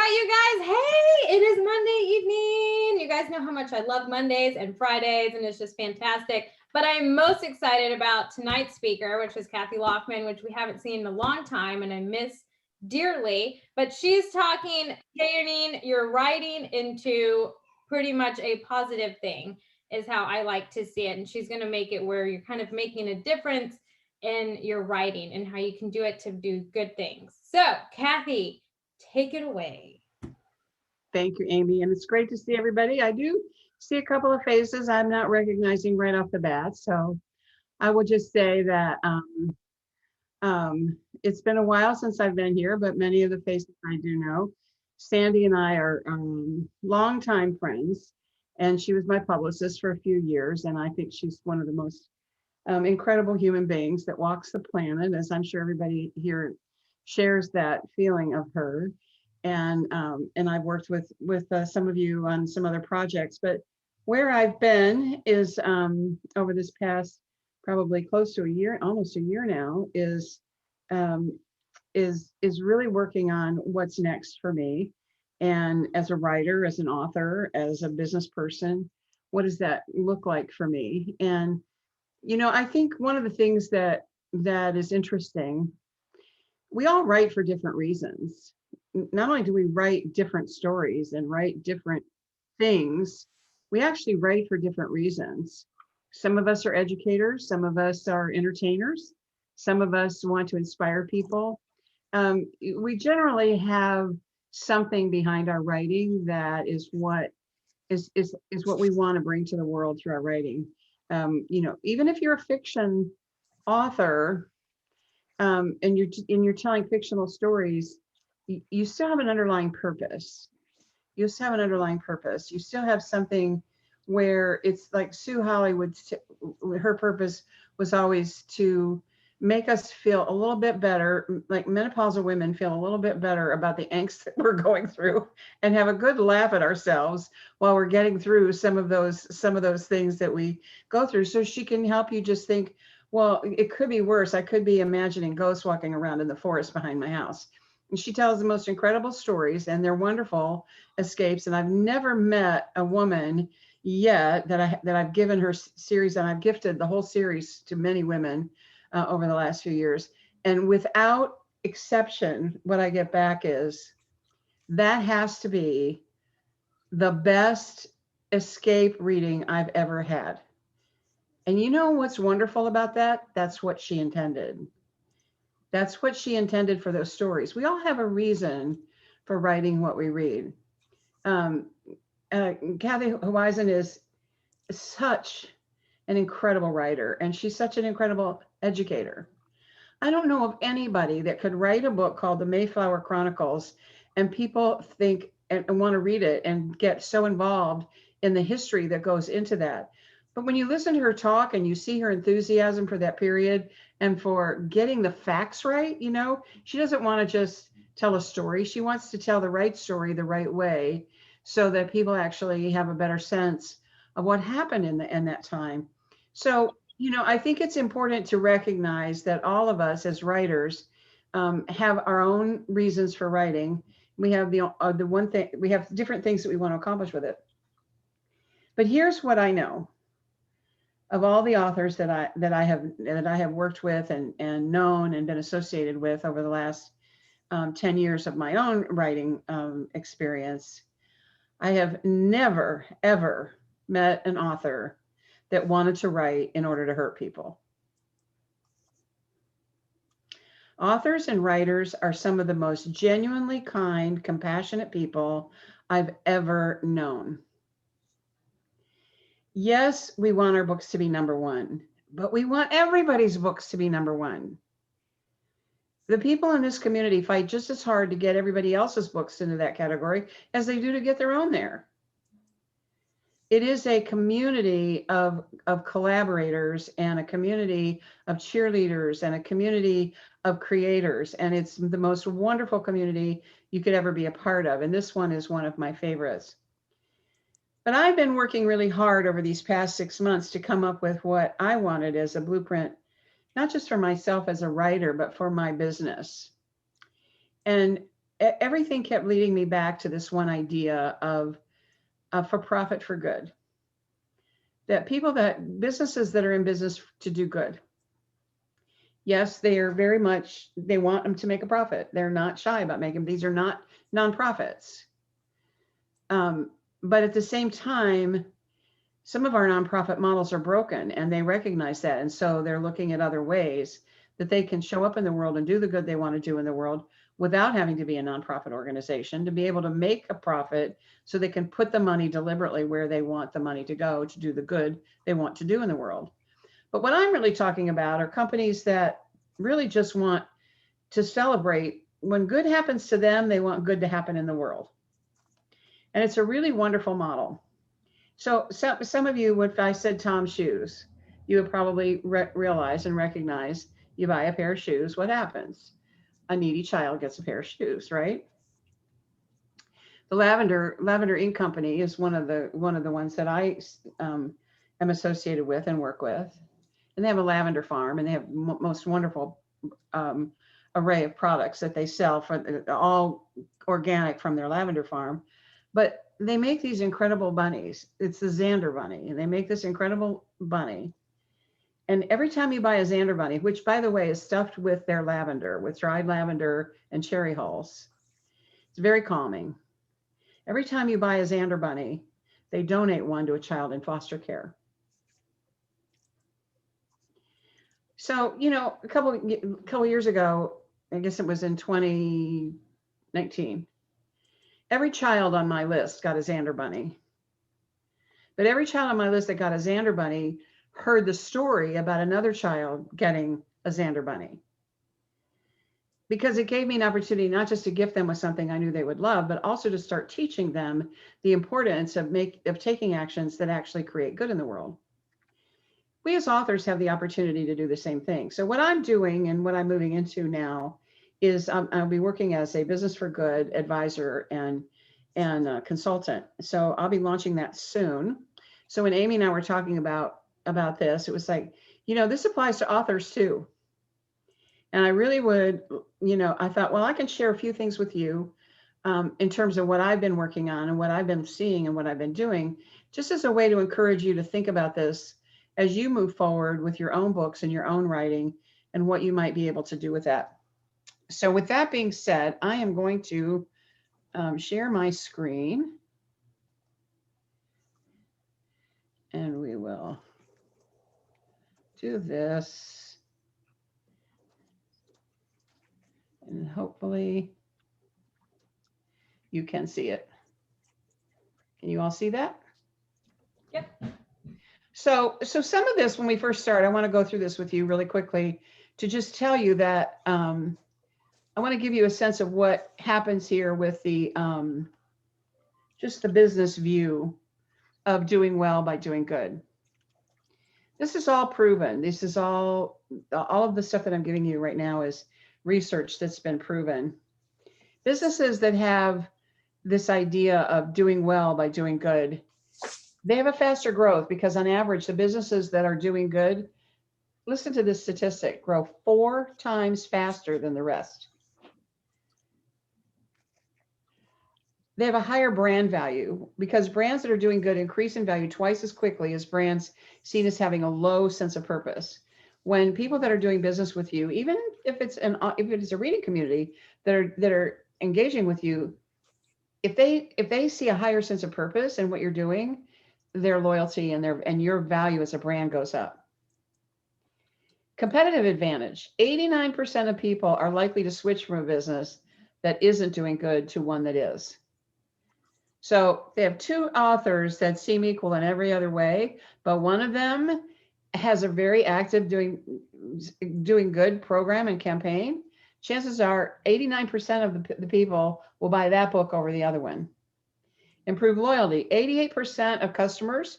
right, you guys. Hey, it is Monday evening. You guys know how much I love Mondays and Fridays, and it's just fantastic. But I'm most excited about tonight's speaker, which is Kathi Laughman, which we haven't seen in a long time, and I miss dearly. But she's turning your writing into pretty much a positive thing, is how I like to see it. And she's going to make it where you're kind of making a difference in your writing and how you can do it to do good things. So, Kathi, take it away. Thank you, Amy. And it's great to see everybody. I do see a couple of faces I'm not recognizing right off the bat. So I will just say that it's been a while since I've been here, but many of the faces I do know. Sandy and I are longtime friends, and she was my publicist for a few years. And I think she's one of the most incredible human beings that walks the planet, as I'm sure everybody here shares that feeling of her. And I've worked with some of you on some other projects, but where I've been is over this past probably close to a year, almost a year now, is really working on what's next for me, and as a writer, as an author, as a business person, what does that look like for me? And I think one of the things that is interesting, we all write for different reasons. Not only do we write different stories and write different things, we actually write for different reasons. Some of us are educators, some of us are entertainers, some of us want to inspire people. We generally have something behind our writing that is what we want to bring to the world through our writing. Even if you're a fiction author, and you're telling fictional stories, you still have an underlying purpose. You still have an underlying purpose. You still have something where it's like Sue Hollywood, her purpose was always to make us feel a little bit better, like menopausal women feel a little bit better about the angst that we're going through, and have a good laugh at ourselves while we're getting through some of those things that we go through. So she can help you just think, well, it could be worse. I could be imagining ghosts walking around in the forest behind my house. And she tells the most incredible stories, and they're wonderful escapes. And I've never met a woman yet that I've given her series, and I've gifted the whole series to many women over the last few years. And without exception, what I get back is that has to be the best escape reading I've ever had. And you know what's wonderful about that? That's what she intended. That's what she intended for those stories. We all have a reason for writing what we read. Kathi Laughman is such an incredible writer, and she's such an incredible educator. I don't know of anybody that could write a book called The Mayflower Chronicles and people think and want to read it and get so involved in the history that goes into that. But when you listen to her talk and you see her enthusiasm for that period and for getting the facts right, she doesn't want to just tell a story. She wants to tell the right story the right way so that people actually have a better sense of what happened in that time. So, I think it's important to recognize that all of us as writers have our own reasons for writing. We have the one thing, we have different things that we want to accomplish with it. But here's what I know. Of all the authors that I have worked with and known and been associated with over the last 10 years of my own writing experience, I have never, ever met an author that wanted to write in order to hurt people. Authors and writers are some of the most genuinely kind, compassionate people I've ever known. Yes, we want our books to be number one, but we want everybody's books to be number one. The people in this community fight just as hard to get everybody else's books into that category as they do to get their own there. It is a community of collaborators and a community of cheerleaders and a community of creators. And it's the most wonderful community you could ever be a part of. And this one is one of my favorites. But I've been working really hard over these past 6 months to come up with what I wanted as a blueprint, not just for myself as a writer, but for my business. And everything kept leading me back to this one idea of for profit for good. That businesses that are in business to do good. Yes, they are very much, they want them to make a profit. They're not shy about making, these are not nonprofits. But at the same time, some of our nonprofit models are broken and they recognize that. And so they're looking at other ways that they can show up in the world and do the good they want to do in the world without having to be a nonprofit organization, to be able to make a profit so they can put the money deliberately where they want the money to go to do the good they want to do in the world. But what I'm really talking about are companies that really just want to celebrate when good happens to them, they want good to happen in the world. And it's a really wonderful model. So some of you, if I said Tom's shoes, you would probably realize and recognize you buy a pair of shoes, what happens? A needy child gets a pair of shoes, right? The Lavender Ink Company is one of the ones that I am associated with and work with. And they have a lavender farm and they have most wonderful array of products that they sell for all organic from their lavender farm. But they make these incredible bunnies. It's the Xander bunny, and they make this incredible bunny. And every time you buy a Xander bunny, which by the way is stuffed with their lavender, with dried lavender and cherry hulls, it's very calming. Every time you buy a Xander bunny, they donate one to a child in foster care. So, a couple years ago, I guess it was in 2019, every child on my list got a Xander bunny. But every child on my list that got a Xander bunny heard the story about another child getting a Xander bunny. Because it gave me an opportunity not just to gift them with something I knew they would love, but also to start teaching them the importance of taking actions that actually create good in the world. We as authors have the opportunity to do the same thing. So what I'm doing and what I'm moving into now is I'll be working as a business for good advisor and consultant. So I'll be launching that soon. So when Amy and I were talking about this, it was like, this applies to authors too. And I really would, I thought, well, I can share a few things with you in terms of what I've been working on and what I've been seeing and what I've been doing, just as a way to encourage you to think about this as you move forward with your own books and your own writing and what you might be able to do with that. So with that being said, I am going to share my screen and we will do this and hopefully you can see it. Can you all see that? Yep. So some of this, when we first start, I want to go through this with you really quickly to just tell you that I want to give you a sense of what happens here with the just the business view of doing well by doing good. This is all proven. This is all of the stuff that I'm giving you right now is research that's been proven. Businesses that have this idea of doing well by doing good, they have a faster growth because on average, the businesses that are doing good, listen to this statistic, grow 4 times faster than the rest. They have a higher brand value because brands that are doing good increase in value twice as quickly as brands seen as having a low sense of purpose. When people that are doing business with you, even if it's a reading community that are engaging with you, if they see a higher sense of purpose in what you're doing, their loyalty and your value as a brand goes up. Competitive advantage. 89% of people are likely to switch from a business that isn't doing good to one that is. So they have 2 authors that seem equal in every other way, but one of them has a very active doing good program and campaign. Chances are 89% of the people will buy that book over the other one. Improve loyalty. 88% of customers,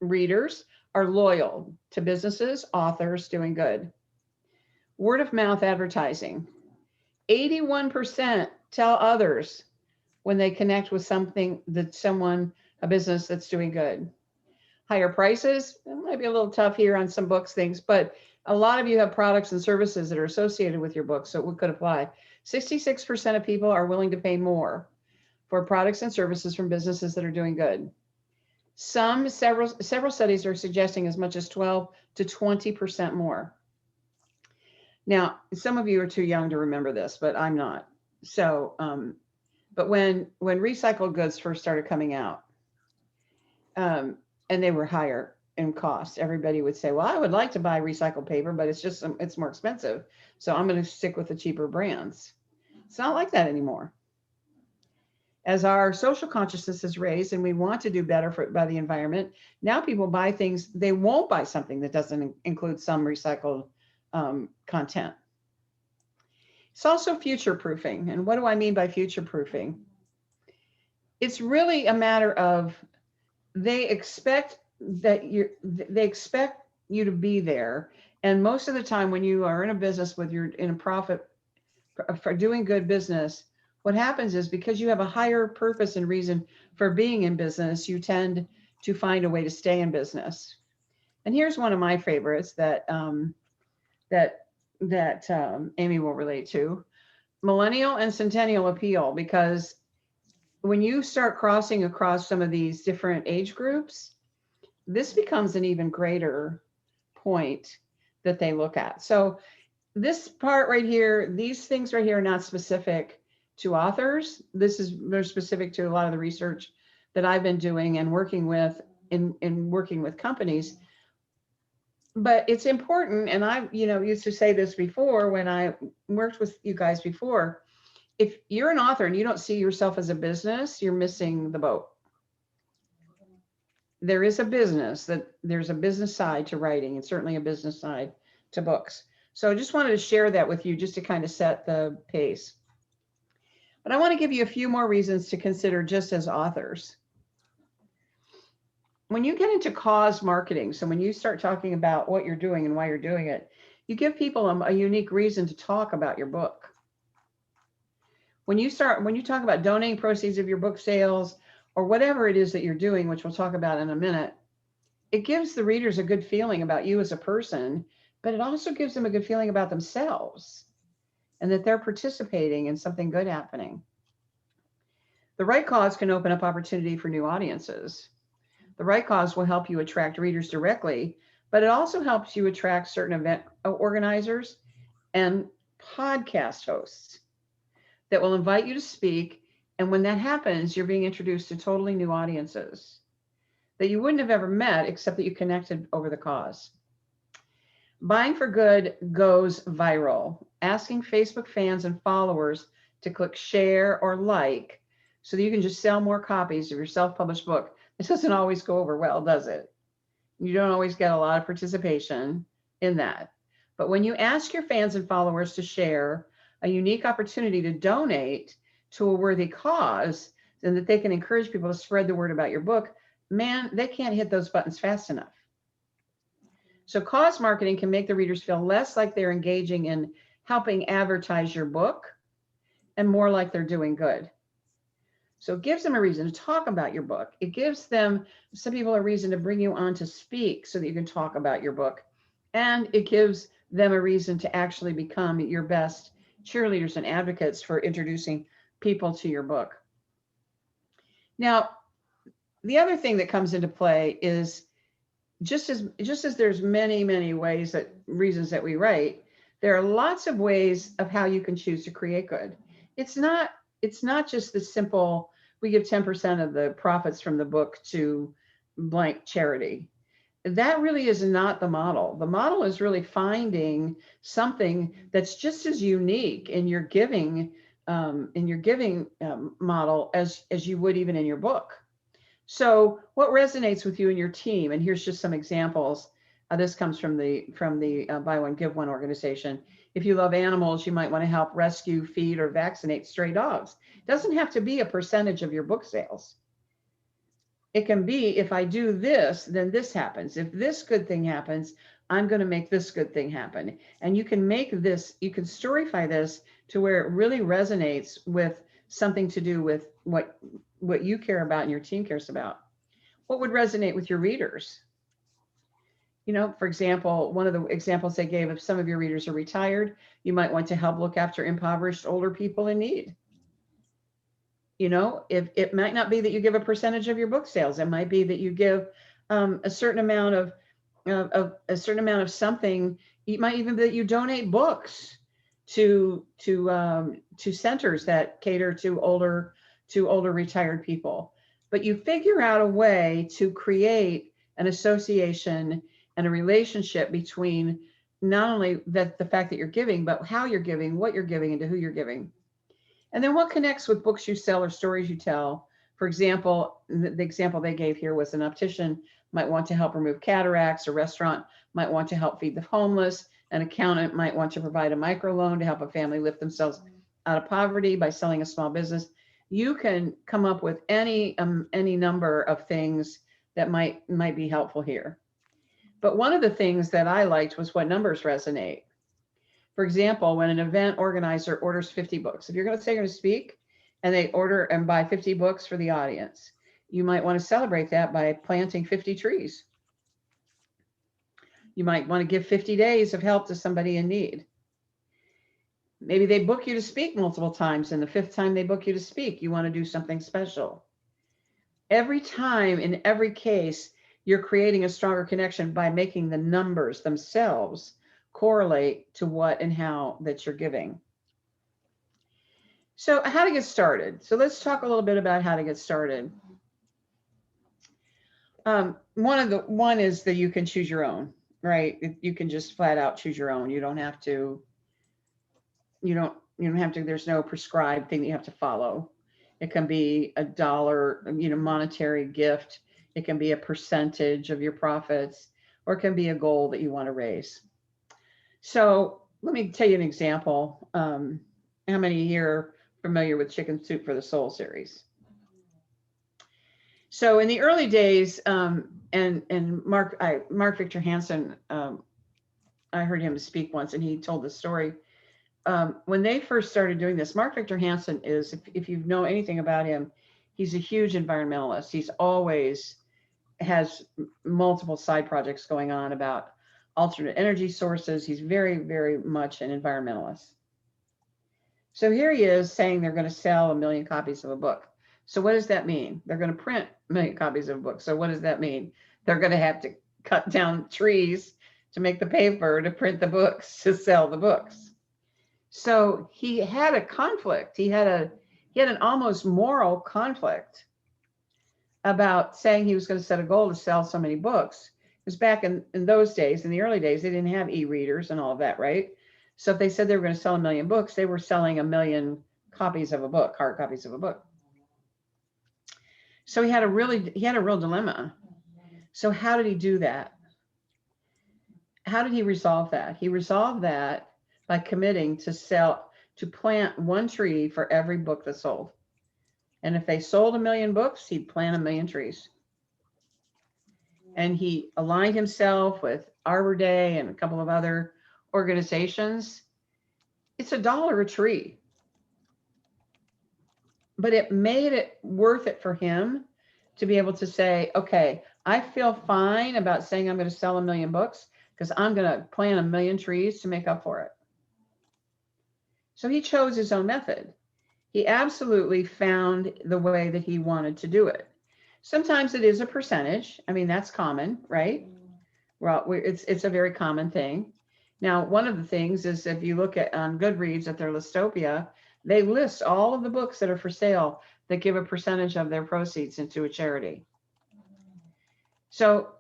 readers, are loyal to businesses, authors doing good. Word of mouth advertising. 81% tell others when they connect with a business that's doing good. Higher prices, it might be a little tough here on some books things, but a lot of you have products and services that are associated with your books, so it could apply. 66% of people are willing to pay more for products and services from businesses that are doing good. Several studies are suggesting as much as 12 to 20% more. Now, some of you are too young to remember this, but I'm not. So, but when recycled goods first started coming out, and they were higher in cost, everybody would say, well, I would like to buy recycled paper, but it's more expensive. So I'm going to stick with the cheaper brands. It's not like that anymore. As our social consciousness is raised and we want to do better by the environment, now people buy things, they won't buy something that doesn't include some recycled content. It's also future proofing. And what do I mean by future proofing? It's really a matter of they expect you to be there. And most of the time when you are in a business in a profit for doing good business, what happens is because you have a higher purpose and reason for being in business, you tend to find a way to stay in business. And here's one of my favorites that Amy will relate to: millennial and centennial appeal. Because when you start crossing across some of these different age groups, this becomes an even greater point that they look at. So this part right here, these things right here are not specific to authors. They're specific to a lot of the research that I've been doing and working with in working with companies. But it's important, and I used to say this before when I worked with you guys before. If you're an author and you don't see yourself as a business, you're missing the boat. There's a business side to writing, and certainly a business side to books. So I just wanted to share that with you just to kind of set the pace. But I want to give you a few more reasons to consider just as authors. When you get into cause marketing, so when you start talking about what you're doing and why you're doing it, you give people a unique reason to talk about your book. When you talk about donating proceeds of your book sales or whatever it is that you're doing, which we'll talk about in a minute, it gives the readers a good feeling about you as a person, but it also gives them a good feeling about themselves and that they're participating in something good happening. The right cause can open up opportunity for new audiences. The right cause will help you attract readers directly, but it also helps you attract certain event organizers and podcast hosts that will invite you to speak. And when that happens, you're being introduced to totally new audiences that you wouldn't have ever met except that you connected over the cause. Buying for Good goes viral. Asking Facebook fans and followers to click share or like so that you can just sell more copies of your self-published book. It doesn't always go over well, does it? You don't always get a lot of participation in that. But when you ask your fans and followers to share a unique opportunity to donate to a worthy cause, and that they can encourage people to spread the word about your book, man, they can't hit those buttons fast enough. So cause marketing can make the readers feel less like they're engaging in helping advertise your book and more like they're doing good. So it gives them a reason to talk about your book. It gives some people a reason to bring you on to speak so that you can talk about your book. And it gives them a reason to actually become your best cheerleaders and advocates for introducing people to your book. Now, the other thing that comes into play is just as there's many reasons that we write, there are lots of ways of how you can choose to create good. It's not just the simple, we give 10% of the profits from the book to blank charity. That really is not the model. The model is really finding something that's just as unique in your giving model as you would even in your book. So what resonates with you and your team? And here's just some examples. This comes from the Buy One, Give One organization. If you love animals, you might want to help rescue, feed, or vaccinate stray dogs. It doesn't have to be a percentage of your book sales. It can be, if I do this, then this happens. If this good thing happens, I'm going to make this good thing happen. And you can make this, you can storyfy this to where it really resonates with something to do with what you care about and your team cares about. What would resonate with your readers? You know, for example, one of the examples they gave, if some of your readers are retired, you might want to help look after impoverished older people in need. You know, if it might not be that you give a percentage of your book sales, it might be that you give a certain amount of a certain amount of something. It might even be that you donate books to centers that cater to older retired people. But you figure out a way to create an association and a relationship between not only that the fact that you're giving, but how you're giving, what you're giving, and to who you're giving. And then what connects with books you sell or stories you tell? For example, the example they gave here was an optician might want to help remove cataracts, a restaurant might want to help feed the homeless, an accountant might want to provide a microloan to help a family lift themselves out of poverty by selling a small business. You can come up with any number of things that might be helpful here. But one of the things that I liked was what numbers resonate. For example, when an event organizer orders 50 books, if you're going to say you're going to speak and they order and buy 50 books for the audience, you might want to celebrate that by planting 50 trees. You might want to give 50 days of help to somebody in need. Maybe they book you to speak multiple times, and the fifth time they book you to speak, you want to do something special. Every time, in every case, you're creating a stronger connection by making the numbers themselves correlate to what and how that you're giving. So how to get started. So let's talk a little bit about how to get started. One is that you can choose your own, right? You can just flat out choose your own. You don't have to, you don't have to, there's no prescribed thing that you have to follow. It can be a dollar, monetary gift. It can be a percentage of your profits, or it can be a goal that you want to raise. So let me tell you an example. How many here are familiar with Chicken Soup for the Soul series? So in the early days, and Mark Victor Hansen, I heard him speak once, and he told the story. When they first started doing this, Mark Victor Hansen is, if you know anything about him, he's a huge environmentalist. He's always has multiple side projects going on about alternate energy sources. He's very, very much an environmentalist. So here he is saying they're going to sell 1 million copies of a book. So what does that mean? They're going to print 1 million copies of a book. So what does that mean? They're going to have to cut down trees to make the paper to print the books, to sell the books. So he had a conflict. He had an almost moral conflict about saying he was going to set a goal to sell so many books. Because back in those days, in the early days, they didn't have e-readers and all of that, right? So if they said they were going to sell 1 million books, they were selling 1 million copies of a book, hard copies of a book. So he had a real dilemma. So how did he do that? How did he resolve that? He resolved that by committing to plant 1 tree for every book that sold. And if they sold 1 million books, he'd plant 1 million trees. And he aligned himself with Arbor Day and a couple of other organizations. It's $1 a tree. But it made it worth it for him to be able to say, okay, I feel fine about saying I'm going to sell 1 million books because I'm going to plant 1 million trees to make up for it. So he chose his own method. He absolutely found the way that he wanted to do it. Sometimes it is a percentage. I mean, that's common, right? Well, it's a very common thing. Now, one of the things is if you look at on Goodreads at their Listopia, they list all of the books that are for sale that give a percentage of their proceeds into a charity. So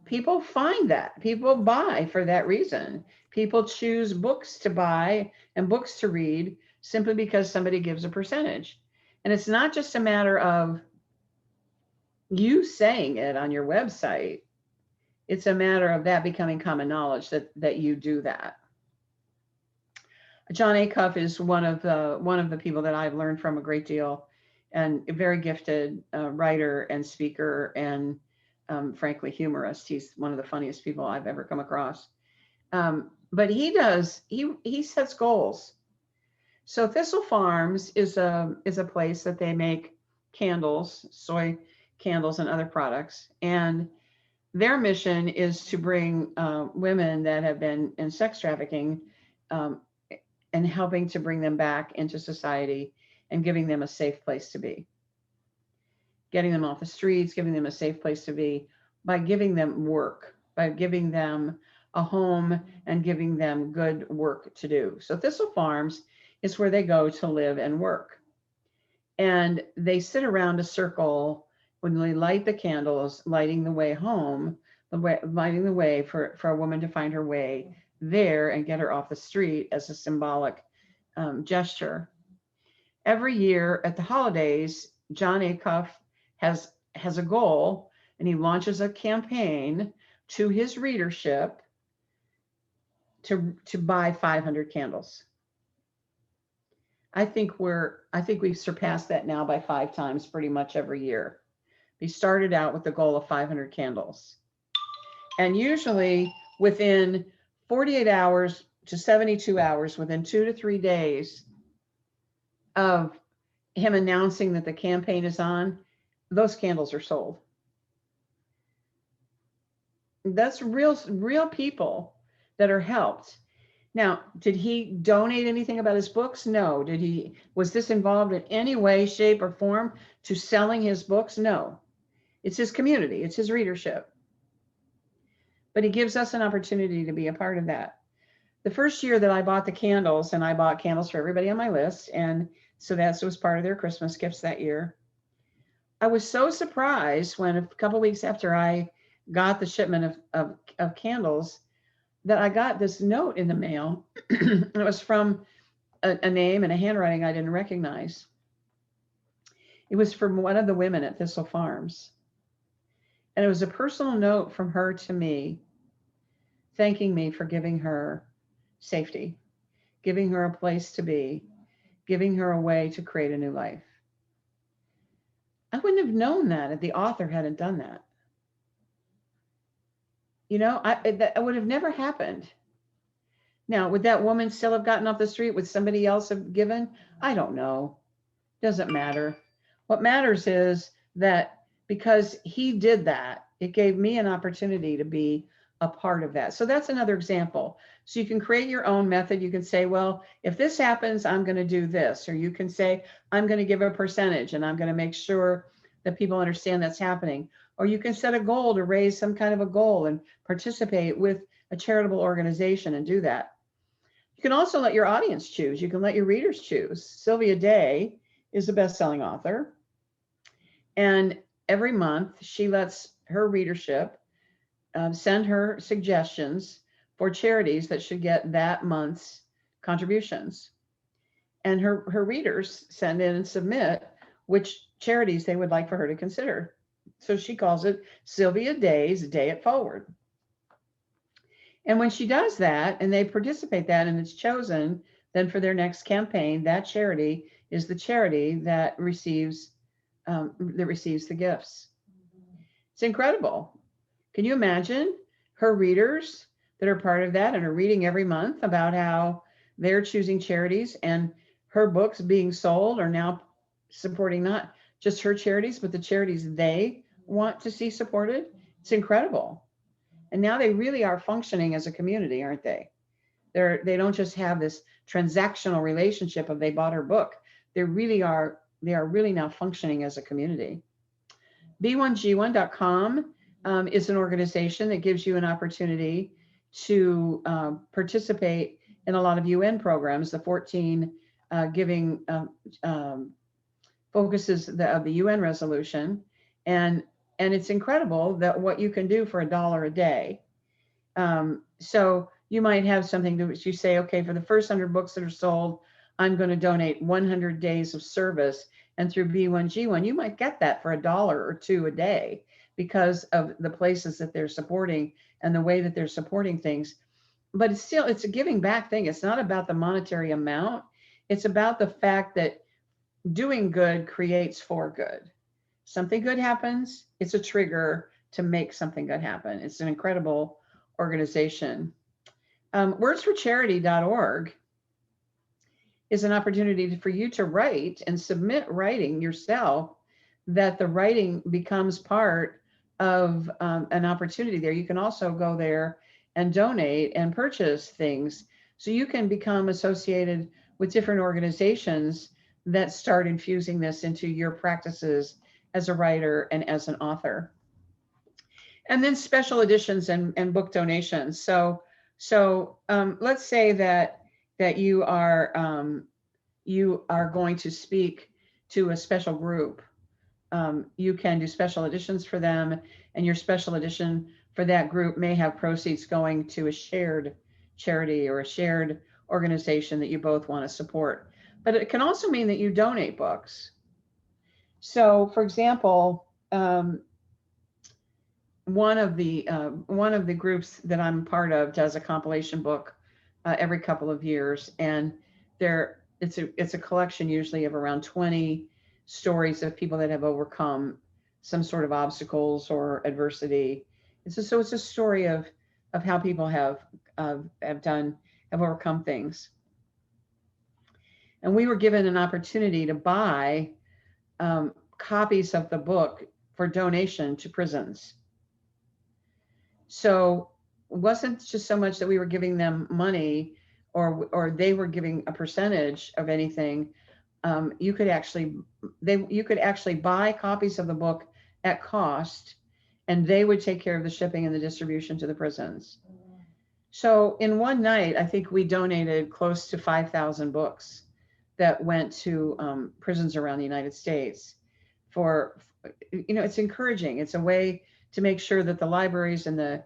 people find that. People buy for that reason. People choose books to buy and books to read simply because somebody gives a percentage. And it's not just a matter of you saying it on your website. It's a matter of that becoming common knowledge that you do that. John Acuff is one of the people that I've learned from a great deal, and a very gifted writer and speaker, and frankly humorist. He's one of the funniest people I've ever come across. But he sets goals. So Thistle Farms is a place that they make candles, soy candles, and other products. And their mission is to bring women that have been in sex trafficking, um, and helping to bring them back into society and giving them a safe place to be, getting them off the streets, giving them a safe place to be by giving them work, by giving them a home and giving them good work to do. So Thistle Farms is where they go to live and work. And they sit around a circle when they light the candles, lighting the way home, lighting the way for a woman to find her way there and get her off the street as a symbolic gesture. Every year at the holidays, John Acuff has a goal, and he launches a campaign to his readership to buy 500 candles. I think we've surpassed that now by 5 times pretty much every year. We started out with the goal of 500 candles. And usually within 48 hours to 72 hours, within 2 to 3 days of him announcing that the campaign is on, those candles are sold. That's real people that are helped. Now, did he donate anything about his books? No. Was this involved in any way, shape, or form to selling his books? No. It's his community, it's his readership. But he gives us an opportunity to be a part of that. The first year that I bought the candles, and I bought candles for everybody on my list, and so that was part of their Christmas gifts that year. I was so surprised when a couple of weeks after I got the shipment of candles, that I got this note in the mail. It was from a name and a handwriting I didn't recognize. It was from one of the women at Thistle Farms. And it was a personal note from her to me, thanking me for giving her safety, giving her a place to be, giving her a way to create a new life. I wouldn't have known that if the author hadn't done that. You know, that would have never happened. Now, would that woman still have gotten off the street? Would somebody else have given? I don't know. Doesn't matter. What matters is that because he did that, it gave me an opportunity to be a part of that. So that's another example. So you can create your own method. You can say, well, if this happens, I'm going to do this. Or you can say, I'm going to give a percentage and I'm going to make sure that people understand that's happening. Or you can set a goal to raise some kind of a goal and participate with a charitable organization and do that. You can also let your audience choose. You can let your readers choose. Sylvia Day is a best-selling author. And every month she lets her readership send her suggestions for charities that should get that month's contributions. And her readers send in and submit which charities they would like for her to consider. So she calls it Sylvia Day's Day It Forward. And when she does that and they participate that and it's chosen, then for their next campaign, that charity is the charity that receives the gifts. It's incredible. Can you imagine her readers that are part of that and are reading every month about how they're choosing charities, and her books being sold are now supporting not just her charities, but the charities they want to see supported? It's incredible. And now they really are functioning as a community, aren't they? They don't just have this transactional relationship of they bought her book. They are really now functioning as a community. B1G1.com is an organization that gives you an opportunity to participate in a lot of UN programs. The 14 giving focuses of the UN resolution, and it's incredible that what you can do for $1 a day. So you might have something to which you say, okay, for the first 100 books that are sold, I'm going to donate 100 days of service. And through B1G1, you might get that for $1 or $2 a day because of the places that they're supporting and the way that they're supporting things. But it's a giving back thing. It's not about the monetary amount. It's about the fact that doing good creates for good. Something good happens, it's a trigger to make something good happen. It's an incredible organization. Wordsforcharity.org is an opportunity for you to write and submit writing yourself, that the writing becomes part of an opportunity there. You can also go there and donate and purchase things. So you can become associated with different organizations that start infusing this into your practices as a writer and as an author. And then special editions and book donations. So let's say that you are going to speak to a special group. You can do special editions for them, and your special edition for that group may have proceeds going to a shared charity or a shared organization that you both want to support. But it can also mean that you donate books. So, for example, one of the groups that I'm part of does a compilation book every couple of years, and it's a collection usually of around 20 stories of people that have overcome some sort of obstacles or adversity. So it's a story of how people have overcome things. And we were given an opportunity to buy copies of the book for donation to prisons. So it wasn't just so much that we were giving them money or they were giving a percentage of anything. You could actually buy copies of the book at cost, and they would take care of the shipping and the distribution to the prisons. So in one night, I think we donated close to 5,000 books that went to prisons around the United States. It's encouraging. It's a way to make sure that the libraries and a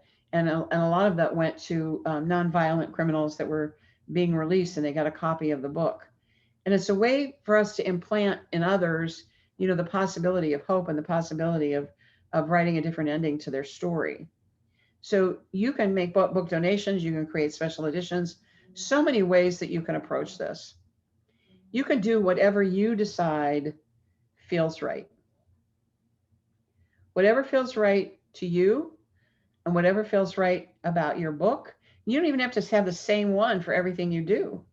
lot of that went to nonviolent criminals that were being released, and they got a copy of the book. And it's a way for us to implant in others, the possibility of hope and the possibility of writing a different ending to their story. So you can make book donations, you can create special editions, so many ways that you can approach this. You can do whatever you decide feels right. Whatever feels right to you and whatever feels right about your book. You don't even have to have the same one for everything you do,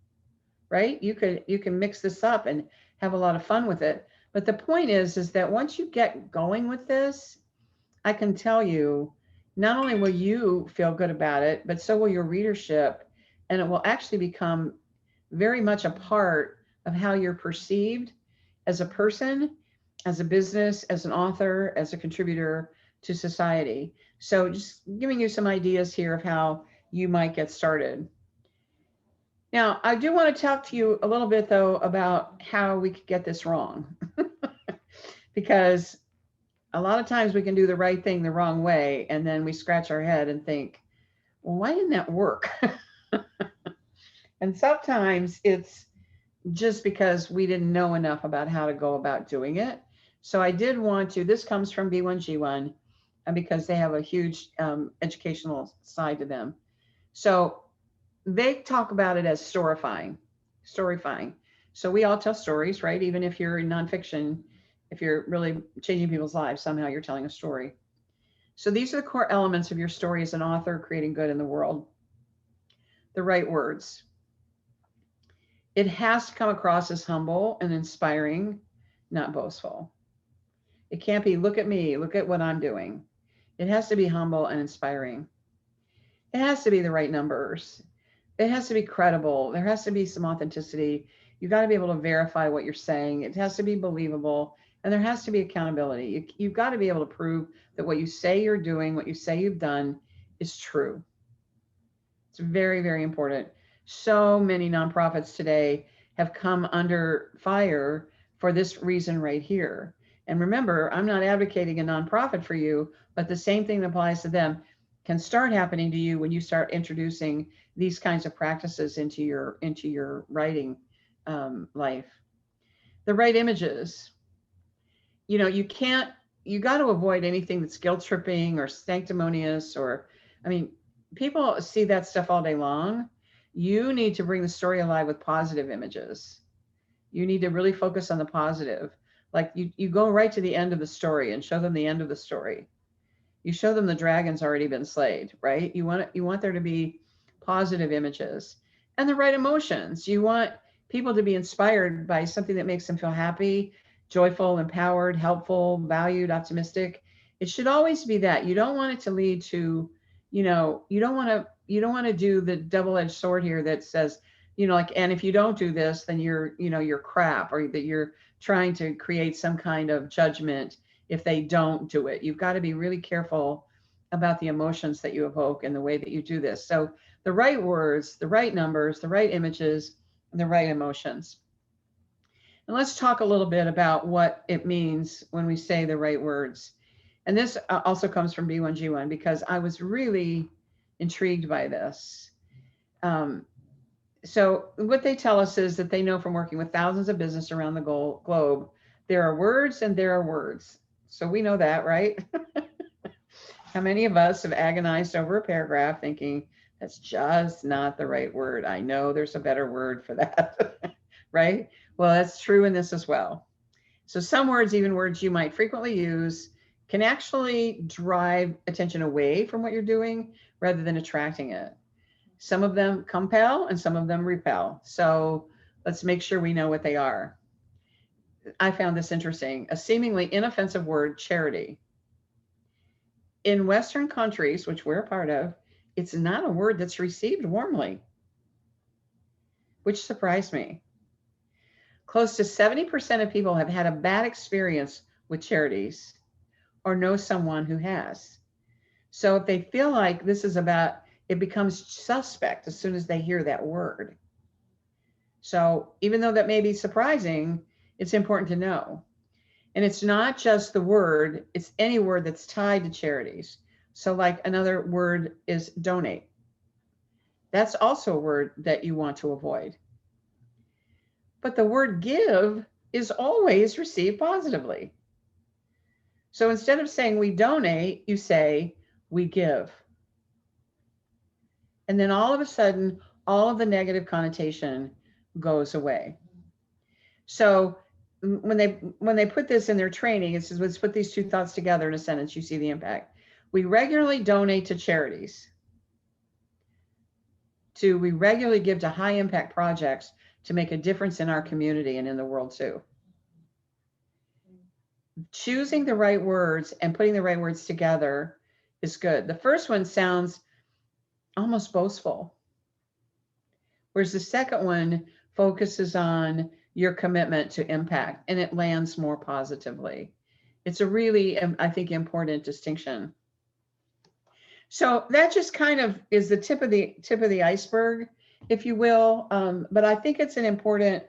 right? You can mix this up and have a lot of fun with it. But the point is that once you get going with this, I can tell you, not only will you feel good about it, but so will your readership, and it will actually become very much a part of how you're perceived as a person, as a business, as an author, as a contributor to society. So just giving you some ideas here of how you might get started. Now, I do want to talk to you a little bit, though, about how we could get this wrong. Because a lot of times we can do the right thing the wrong way, and then we scratch our head and think, well, why didn't that work? And sometimes it's just because we didn't know enough about how to go about doing it. So I did want to, this comes from B1G1, because they have a huge educational side to them. So they talk about it as storyfying. So we all tell stories, right? Even if you're in nonfiction, if you're really changing people's lives, somehow you're telling a story. So these are the core elements of your story as an author creating good in the world. The right words. It has to come across as humble and inspiring, not boastful. It can't be, look at me, look at what I'm doing. It has to be humble and inspiring. It has to be the right numbers. It has to be credible. There has to be some authenticity. You got to be able to verify what you're saying. It has to be believable. And there has to be accountability. You've got to be able to prove that what you say you're doing, what you say you've done is true. It's very, very important. So many nonprofits today have come under fire for this reason right here. And remember, I'm not advocating a nonprofit for you, but the same thing that applies to them can start happening to you when you start introducing these kinds of practices into your writing life. The right images. You got to avoid anything that's guilt tripping or sanctimonious, people see that stuff all day long. You need to bring the story alive with positive images. You need to really focus on the positive. Like you go right to the end of the story and show them the end of the story. You show them the dragon's already been slayed, right? You want there to be positive images and the right emotions. You want people to be inspired by something that makes them feel happy, joyful, empowered, helpful, valued, optimistic. It should always be that. You don't want it to lead to, you don't want to do the double-edged sword here that says, like, and if you don't do this, then you're crap, or that you're trying to create some kind of judgment if they don't do it. You've got to be really careful about the emotions that you evoke and the way that you do this. So the right words, the right numbers, the right images, and the right emotions. And let's talk a little bit about what it means when we say the right words. And this also comes from B1G1 because I was really intrigued by this. So what they tell us is that they know from working with thousands of business around the globe, there are words and there are words. So we know that, right? How many of us have agonized over a paragraph thinking that's just not the right word? I know there's a better word for that, right? Well, that's true in this as well. So some words, even words you might frequently use, can actually drive attention away from what you're doing rather than attracting it. Some of them compel and some of them repel. So let's make sure we know what they are. I found this interesting. A seemingly inoffensive word, charity. In Western countries, which we're a part of, it's not a word that's received warmly, which surprised me. Close to 70% of people have had a bad experience with charities or know someone who has. So if they feel like this is about, it becomes suspect as soon as they hear that word. So even though that may be surprising, it's important to know. And it's not just the word, it's any word that's tied to charities. So like another word is donate. That's also a word that you want to avoid. But the word give is always received positively. So instead of saying we donate, you say we give. And then all of a sudden, all of the negative connotation goes away. So when they put this in their training, it says, let's put these two thoughts together in a sentence, you see the impact. We regularly donate to charities. We regularly give to high impact projects to make a difference in our community and in the world too. Choosing the right words and putting the right words together is good. The first one sounds almost boastful, whereas the second one focuses on your commitment to impact and it lands more positively. It's a really, I think, important distinction. So that just kind of is the tip of the iceberg, if you will. But I think it's an important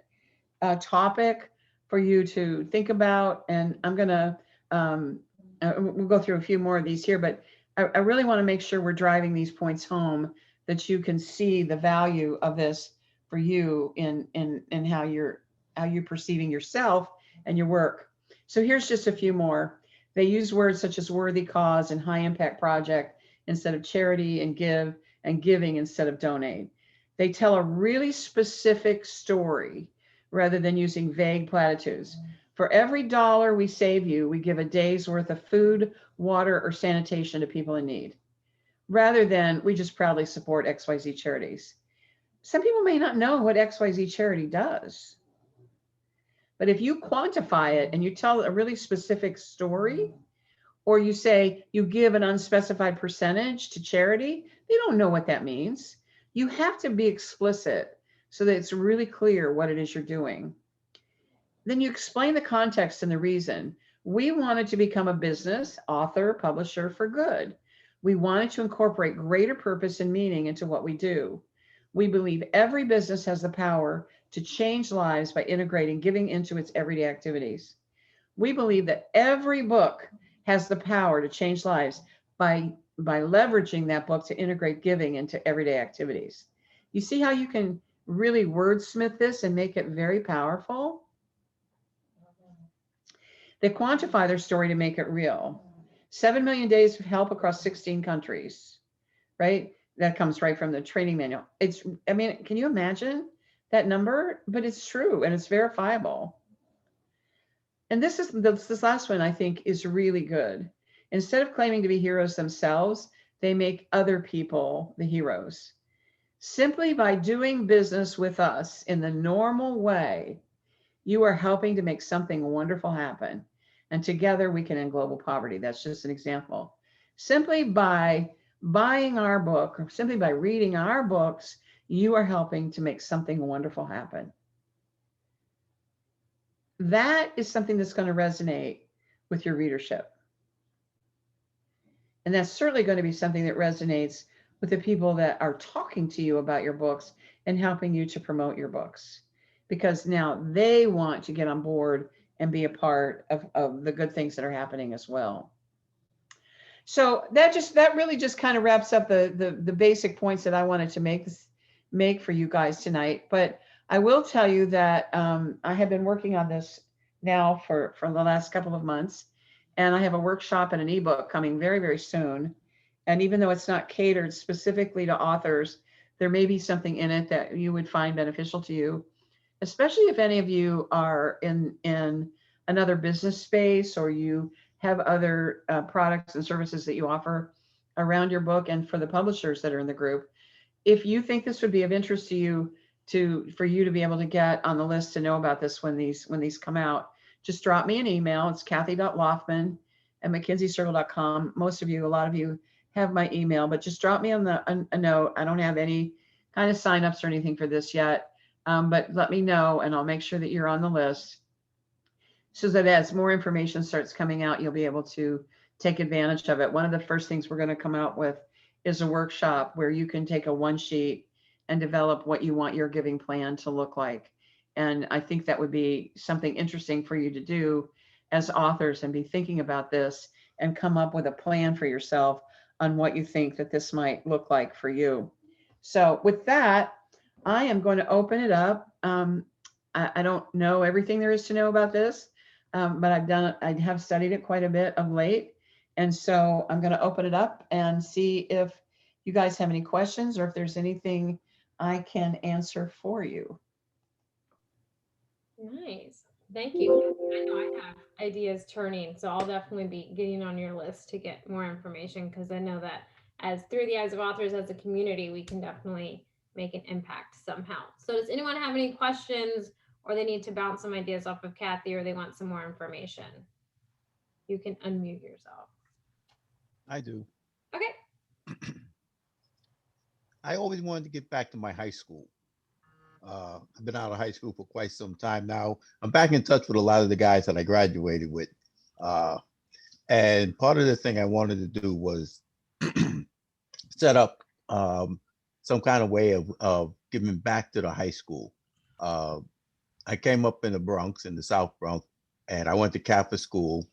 topic for you to think about. And I'm gonna we'll go through a few more of these here, but I really want to make sure we're driving these points home, that you can see the value of this for you in how you're perceiving yourself and your work. So here's just a few more. They use words such as worthy cause and high impact project instead of charity, and give and giving instead of donate. They tell a really specific story rather than using vague platitudes. For every dollar we save you, we give a day's worth of food, water, or sanitation to people in need, rather than we just proudly support XYZ charities. Some people may not know what XYZ charity does. But if you quantify it and you tell a really specific story, or you say you give an unspecified percentage to charity, they don't know what that means. You have to be explicit so that it's really clear what it is you're doing. Then you explain the context and the reason. We wanted to become a business, author, publisher for good. We wanted to incorporate greater purpose and meaning into what we do. We believe every business has the power to change lives by integrating giving into its everyday activities. We believe that every book has the power to change lives by leveraging that book to integrate giving into everyday activities. You see how you can really wordsmith this and make it very powerful? They quantify their story to make it real. 7 million days of help across 16 countries, right? That comes right from the training manual. Can you imagine that number? But it's true and it's verifiable. And this last one, I think, is really good. Instead of claiming to be heroes themselves, they make other people the heroes. Simply by doing business with us in the normal way, you are helping to make something wonderful happen. And together we can end global poverty. That's just an example. Simply by buying our book, or simply by reading our books, you are helping to make something wonderful happen. That is something that's going to resonate with your readership. And that's certainly going to be something that resonates with the people that are talking to you about your books and helping you to promote your books, because now they want to get on board and be a part of the good things that are happening as well. So that really just kind of wraps up the basic points that I wanted to make for you guys tonight. But I will tell you that I have been working on this now for the last couple of months, and I have a workshop and an ebook coming very, very soon. And even though it's not catered specifically to authors, there may be something in it that you would find beneficial to you, especially if any of you are in another business space, or you have other products and services that you offer around your book, and for the publishers that are in the group. If you think this would be of interest to you, for you to be able to get on the list to know about this when these come out, just drop me an email. It's Kathi.Laughman@McKinseyCircle.com. A lot of you have my email, but just drop me a note. I don't have any kind of signups or anything for this yet, but let me know and I'll make sure that you're on the list, so that as more information starts coming out, you'll be able to take advantage of it. One of the first things we're going to come out with is a workshop where you can take a one sheet and develop what you want your giving plan to look like. And I think that would be something interesting for you to do as authors, and be thinking about this and come up with a plan for yourself on what you think that this might look like for you. So with that, I am going to open it up. I don't know everything there is to know about this, but I have studied it quite a bit of late. And so I'm going to open it up and see if you guys have any questions, or if there's anything I can answer for you. Nice. Thank you. I know I have ideas turning, so I'll definitely be getting on your list to get more information, because I know that as through the eyes of authors, as a community, we can definitely make an impact somehow. So does anyone have any questions, or they need to bounce some ideas off of Kathi, or they want some more information? You can unmute yourself. I do. Okay. I always wanted to get back to my high school. I've been out of high school for quite some time now. I'm back in touch with a lot of the guys that I graduated with. And part of the thing I wanted to do was set up some kind of way of giving back to the high school. I came up in the Bronx, in the South Bronx, and I went to Catholic school,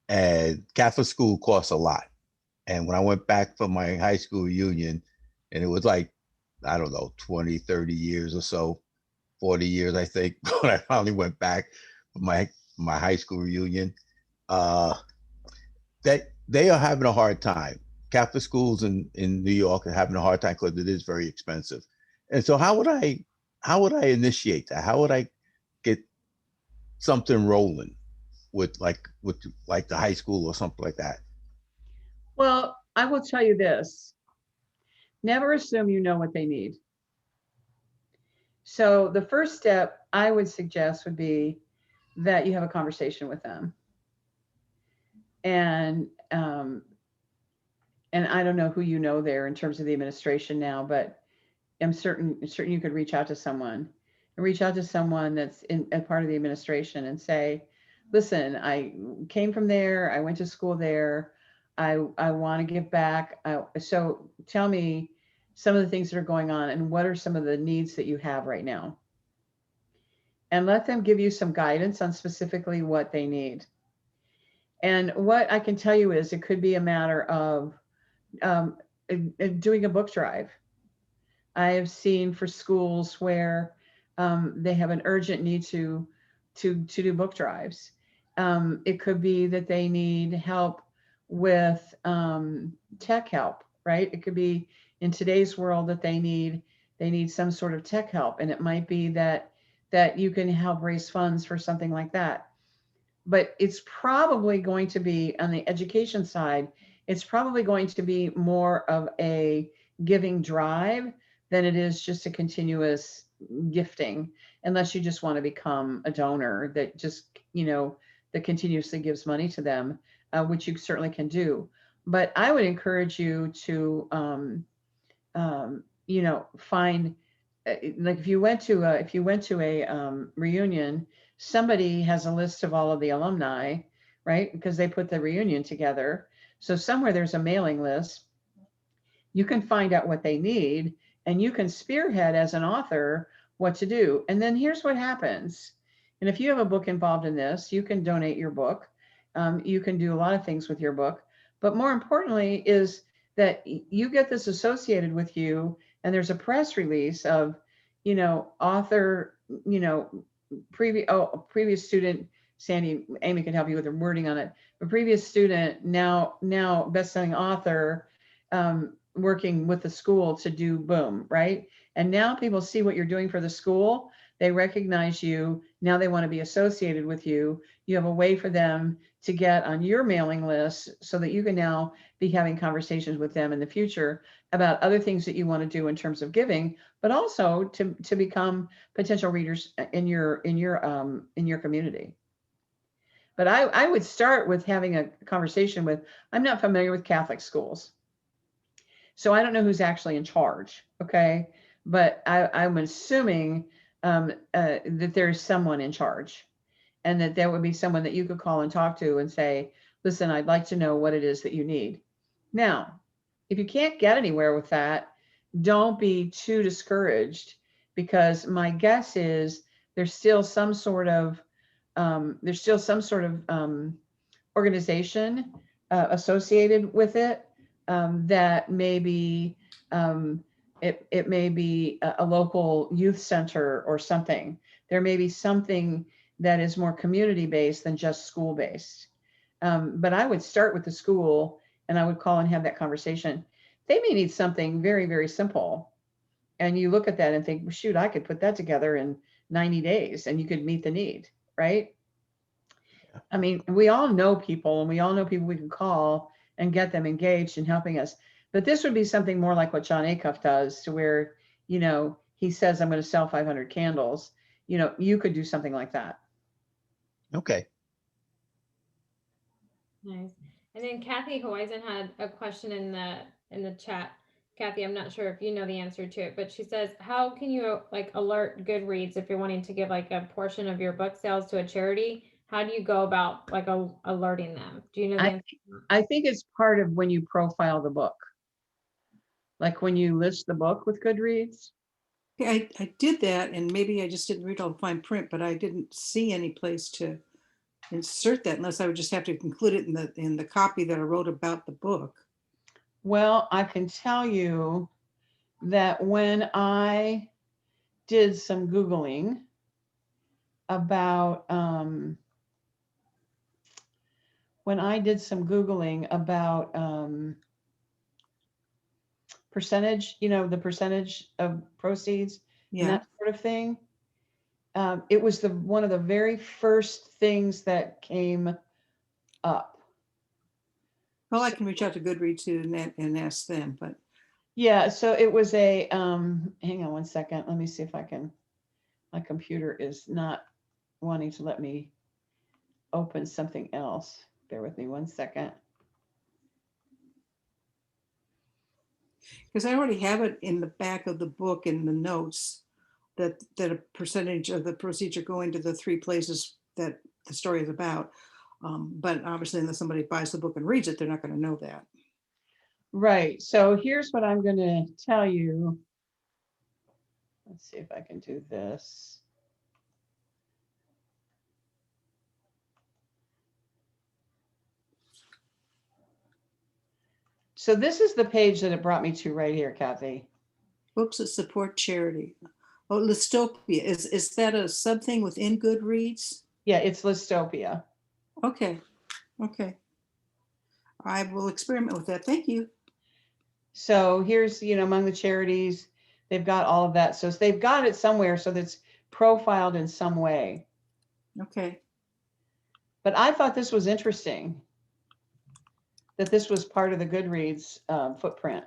and Catholic school costs a lot. And when I went back for my high school reunion, and it was like, I don't know, 20, 30 years or so, 40 years, I think, when I finally went back for my high school reunion, that they are having a hard time. Catholic schools in New York are having a hard time because it is very expensive. And so how would I initiate that? How would I get something rolling with the high school or something like that? Well, I will tell you this. Never assume you know what they need. So the first step I would suggest would be that you have a conversation with them. And I don't know who you know there in terms of the administration now, but I'm certain you could reach out to someone that's in a part of the administration and say, listen, I came from there. I went to school there. I want to give back. So tell me some of the things that are going on, and what are some of the needs that you have right now? And let them give you some guidance on specifically what they need. And what I can tell you is it could be a matter of doing a book drive. I have seen for schools where they have an urgent need to do book drives. It could be that they need help with tech help, right? It could be in today's world that they need some sort of tech help, and it might be that you can help raise funds for something like that. But it's probably going to be on the education side. It's probably going to be more of a giving drive than it is just a continuous gifting, unless you just want to become a donor that just, that continuously gives money to them, which you certainly can do. But I would encourage you to, find, like if you went to a reunion, somebody has a list of all of the alumni, right? Because they put the reunion together. So somewhere there's a mailing list. You can find out what they need, and you can spearhead as an author what to do. And then here's what happens. And if you have a book involved in this, you can donate your book. You can do a lot of things with your book. But more importantly is that you get this associated with you, and there's a press release of, author, previous student, Sandy, Amy can help you with the wording on it. A previous student, now best-selling author, working with the school to do boom, right? And now people see what you're doing for the school. They recognize you. Now they want to be associated with you. You have a way for them to get on your mailing list so that you can now be having conversations with them in the future about other things that you want to do in terms of giving, but also to become potential readers in your community. But I would start with having a conversation with, I'm not familiar with Catholic schools, so I don't know who's actually in charge, okay? But I'm assuming that there's someone in charge, and that there would be someone that you could call and talk to and say, listen, I'd like to know what it is that you need. Now, if you can't get anywhere with that, don't be too discouraged, because my guess is there's still some sort of organization associated with it, that maybe it may be a local youth center or something. There may be something that is more community based than just school based. But I would start with the school, and I would call and have that conversation. They may need something very, very simple. And you look at that and think, well, shoot, I could put that together in 90 days and you could meet the need, right? I mean, we all know people, and we all know people we can call and get them engaged in helping us. But this would be something more like what John Acuff does, to where, he says, I'm going to sell 500 candles. You could do something like that. Okay. Nice. And then Kathy Hoisen had a question in the chat. Kathy, I'm not sure if you know the answer to it, but she says, how can you alert Goodreads if you're wanting to give a portion of your book sales to a charity? How do you go about alerting them? Do you know the answer? I think it's part of when you profile the book. Like when you list the book with Goodreads. Yeah, I did that, and maybe I just didn't read all the fine print, but I didn't see any place to insert that, unless I would just have to include it in the copy that I wrote about the book. Well, I can tell you that when I did some Googling about percentage, the percentage of proceeds, and Yeah. that sort of thing, it was one of the very first things that came up. Well, I can reach out to Goodreads too and ask them, but Yeah, so it was hang on one second. Let me see if I can, my computer is not wanting to let me open something else. Bear with me one second. because I already have it in the back of the book in the notes that a percentage of the proceeds are going to the 3 places that the story is about. But obviously, unless somebody buys the book and reads it, they're not going to know that. Right. So here's what I'm going to tell you. Let's see if I can do this. So this is the page that it brought me to right here, Kathy. Books that support charity. Oh, Listopia. Is that a sub thing within Goodreads? Yeah, it's Listopia. Okay. Okay. I will experiment with that. Thank you. So here's, among the charities, they've got all of that. So they've got it somewhere so that's profiled in some way. Okay. But I thought this was interesting, that this was part of the Goodreads footprint.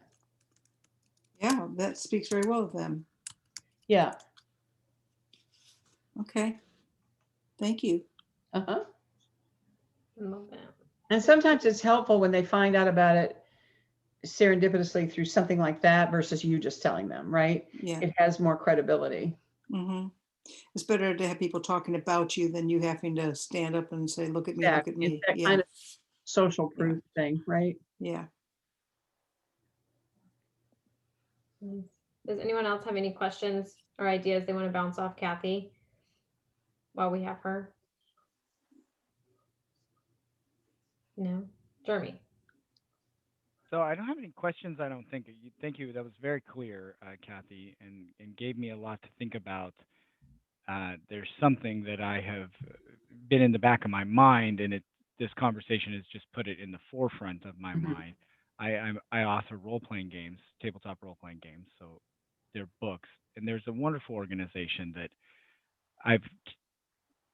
Yeah, that speaks very well of them. Yeah. Okay. Thank you. Uh-huh. I love that. And sometimes it's helpful when they find out about it serendipitously through something like that versus you just telling them, right? Yeah. It has more credibility. Hmm. It's better to have people talking about you than you having to stand up and say, look at me, look at It's me. that Yeah. kind of social Yeah. proof thing, right? Yeah. Nice. Does anyone else have any questions or ideas they want to bounce off Kathi while we have her? No? Jeremy. So I don't have any questions. I don't think. Thank you. That was very clear, Kathi, and gave me a lot to think about. There's something that I have been in the back of my mind, and this conversation has just put it in the forefront of my Mhm. mind. I author role playing games, tabletop role playing games, so they're books, and there's a wonderful organization that I've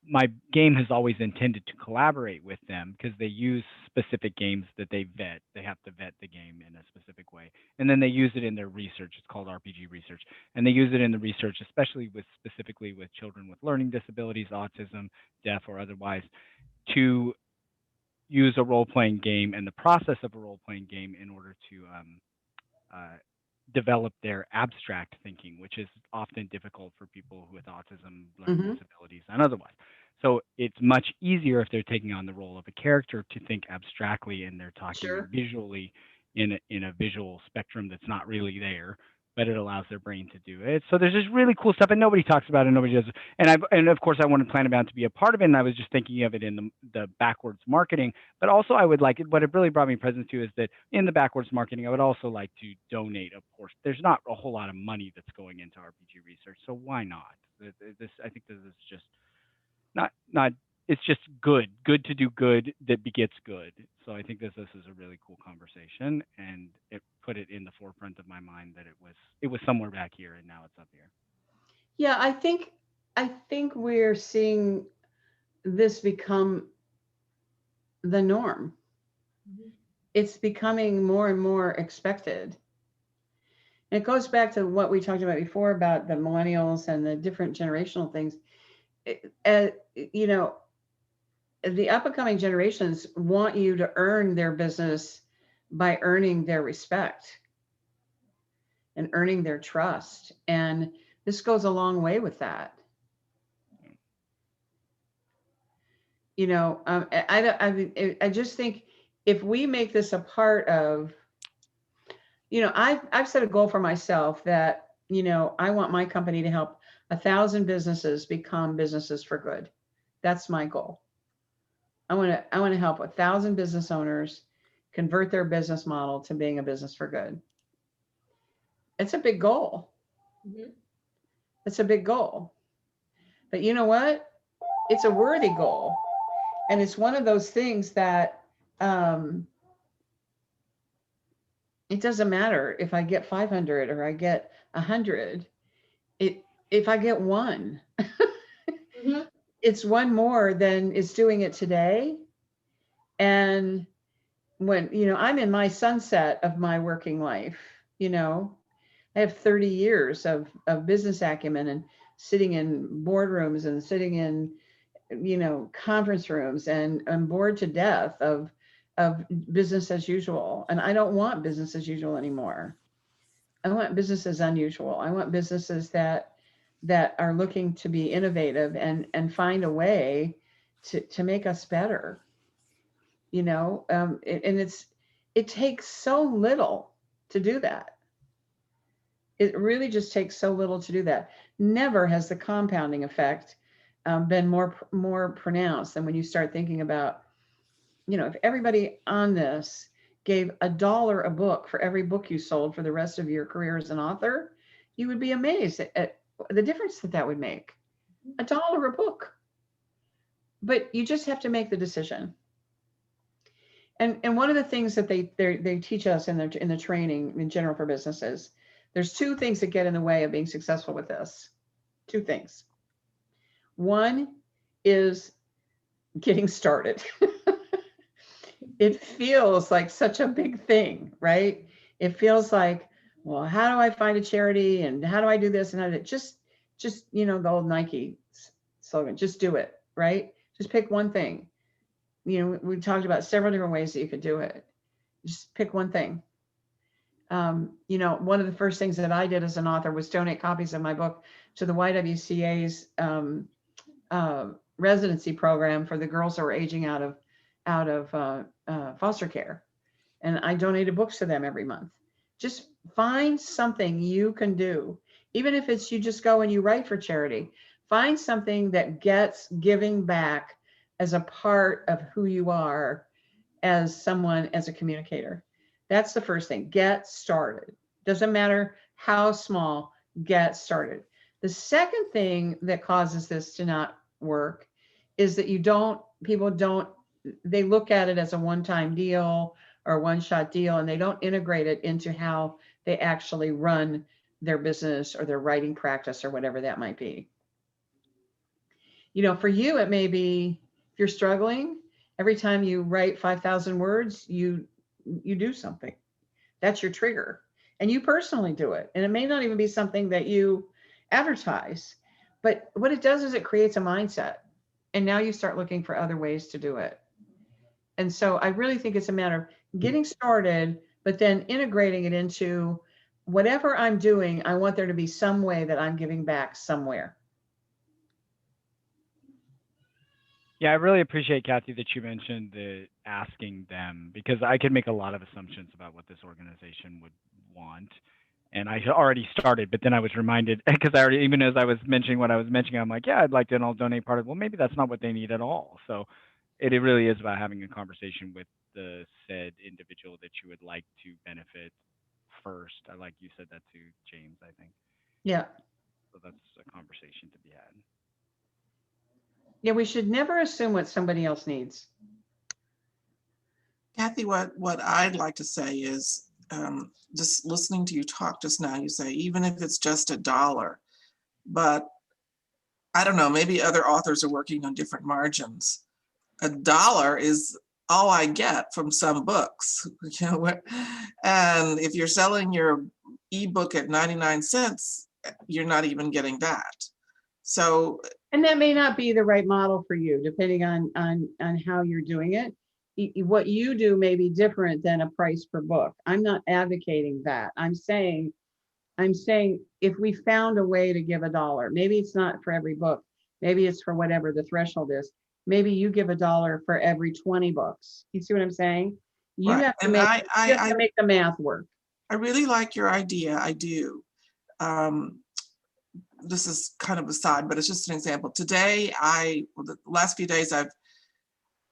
my game has always intended to collaborate with them because they use specific games that they vet. They have to vet the game in a specific way, and then they use it in their research. It's called RPG research, and they use it in the research, especially specifically with children with learning disabilities, autism, deaf, or otherwise, to use a role playing game and the process of a role playing game in order to uh, develop their abstract thinking, which is often difficult for people with autism, learning Mhm. disabilities, and otherwise. So it's much easier if they're taking on the role of a character to think abstractly and they're talking Sure. visually in a visual spectrum that's not really there, but it allows their brain to do it. So there's this really cool stuff, and nobody talks about it. Nobody does. And of course I wanted Planetbound to be a part of it, and I was just thinking of it in the backwards marketing. But also I would like it. What it really brought me presence to is that in the backwards marketing, I would also like to donate a portion. There's not a whole lot of money that's going into RPG research, so why not? This I think this is just not. It's just good to do good that begets good. So I think this is a really cool conversation, and it put it in the forefront of my mind that it was somewhere back here, and now it's up here. Yeah, I think we're seeing this become the norm. It's becoming more and more expected. And it goes back to what we talked about before about the millennials and the different generational things. You know, the up and coming generations want you to earn their business by earning their respect and earning their trust. And this goes a long way with that. You know, I just think if we make this a part of, I've set a goal for myself that, I want my company to help 1,000 businesses become businesses for good. That's my goal. I want to help 1,000 business owners convert their business model to being a business for good. It's a big goal. Mm-hmm. It's a big goal. But you know what? It's a worthy goal. And it's one of those things that it doesn't matter if I get 500 or I get 100. If I get one, Mm-hmm. it's one more than is doing it today. And when, I'm in my sunset of my working life, I have 30 years of business acumen and sitting in boardrooms and sitting in, conference rooms, and I'm bored to death of business as usual. And I don't want business as usual anymore. I want businesses unusual. I want businesses that are looking to be innovative and find a way to make us better. And it takes so little to do that. It really just takes so little to do that. Never has the compounding effect been more pronounced than when you start thinking about, if everybody on this gave $1 a book for every book you sold for the rest of your career as an author, you would be amazed at the difference that would make. $1 a book. But you just have to make the decision. And one of the things that they teach us in the training in general for businesses, there's two things that get in the way of being successful with this. Two things. One is getting started. It feels like such a big thing, right? It feels like, well, how do I find a charity and how do I do this? And how do it just, the old Nike slogan, just do it, right? Just pick one thing. we talked about several different ways that you could do it. Just pick one thing. One of the first things that I did as an author was donate copies of my book to the YWCA's residency program for the girls that were aging out of foster care. And I donated books to them every month. Just find something you can do. Even if it's you just go and you write for charity, find something that gets giving back as a part of who you are as someone, as a communicator. That's the first thing. Get started. Doesn't matter how small, get started. The second thing that causes this to not work is that people don't, they look at it as a one-time deal or one-shot deal, and they don't integrate it into how they actually run their business or their writing practice or whatever that might be. For you, it may be, if you're struggling, every time you write 5,000 words, you do something. That's your trigger. And you personally do it. And it may not even be something that you advertise, but what it does is it creates a mindset. And now you start looking for other ways to do it. And so I really think it's a matter of getting started, but then integrating it into whatever I'm doing. I want there to be some way that I'm giving back somewhere. Yeah, I really appreciate, Kathi, that you mentioned the asking them, because I could make a lot of assumptions about what this organization would want. And I had already started, but then I was reminded, because even as I was mentioning what I was mentioning, I'm like, yeah, I'd like to, and I'll donate part of it. Well, maybe that's not what they need at all. So it really is about having a conversation with the said individual that you would like to benefit first. I like you said that to James, I think. Yeah. So that's a conversation to be had. Yeah, we should never assume what somebody else needs. Kathi, what I'd like to say is, just listening to you talk just now, you say, even if it's just $1, but I don't know, maybe other authors are working on different margins. $1 is all I get from some books, and if you're selling your ebook at 99 cents, you're not even getting that. So, and that may not be the right model for you, depending on how you're doing it. What you do may be different than a price per book. I'm not advocating that. I'm saying if we found a way to give $1, maybe it's not for every book, maybe it's for whatever the threshold is. Maybe you give $1 for every 20 books. You see what I'm saying? You right. have to, and make the math work. I really like your idea. I do. This is kind of a side, but it's just an example. Today, the last few days, I've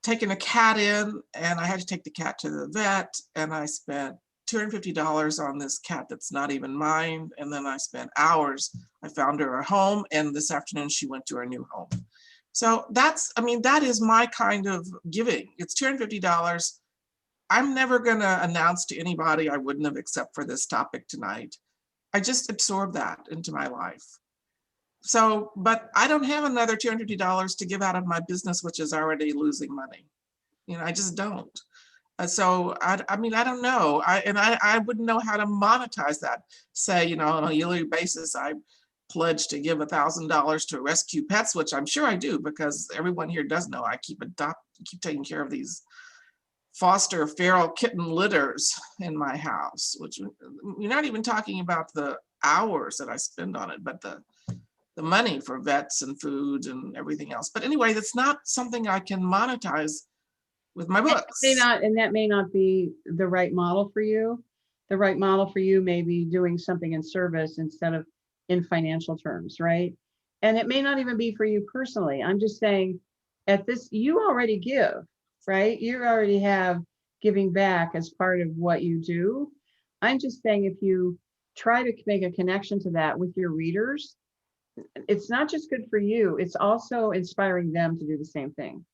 taken a cat in, and I had to take the cat to the vet, and I spent $250 on this cat that's not even mine. And then I spent hours. I found her a home, and this afternoon she went to her new home. So that is my kind of giving. It's $250. I'm never gonna announce to anybody I wouldn't have except for this topic tonight. I just absorb that into my life. So, but I don't have another $250 to give out of my business, which is already losing money. I just don't. So I don't know. I wouldn't know how to monetize that. Say, on a yearly basis, I pledge to give $1,000 to rescue pets, which I'm sure I do, because everyone here does know I keep taking care of these foster feral kitten litters in my house, which you're not even talking about the hours that I spend on it, but the money for vets and food and everything else. But anyway, that's not something I can monetize with my books. That may not be the right model for you. The right model for you may be doing something in service instead of in financial terms, right? And it may not even be for you personally. I'm just saying, at this, you already give, right? You already have giving back as part of what you do. I'm just saying, if you try to make a connection to that with your readers, it's not just good for you, it's also inspiring them to do the same thing.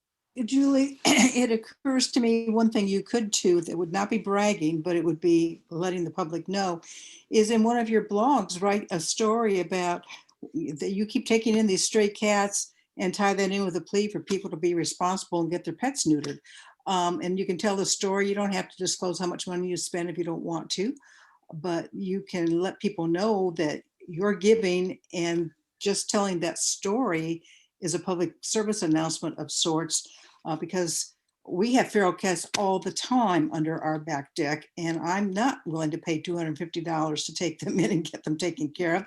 Julie, it occurs to me one thing you could do that would not be bragging, but it would be letting the public know, is in one of your blogs, write a story about that you keep taking in these stray cats and tie that in with a plea for people to be responsible and get their pets neutered. And you can tell the story. You don't have to disclose how much money you spend if you don't want to, but you can let people know that you're giving, and just telling that story is a public service announcement of sorts, because we have feral cats all the time under our back deck, and I'm not willing to pay $250 to take them in and get them taken care of.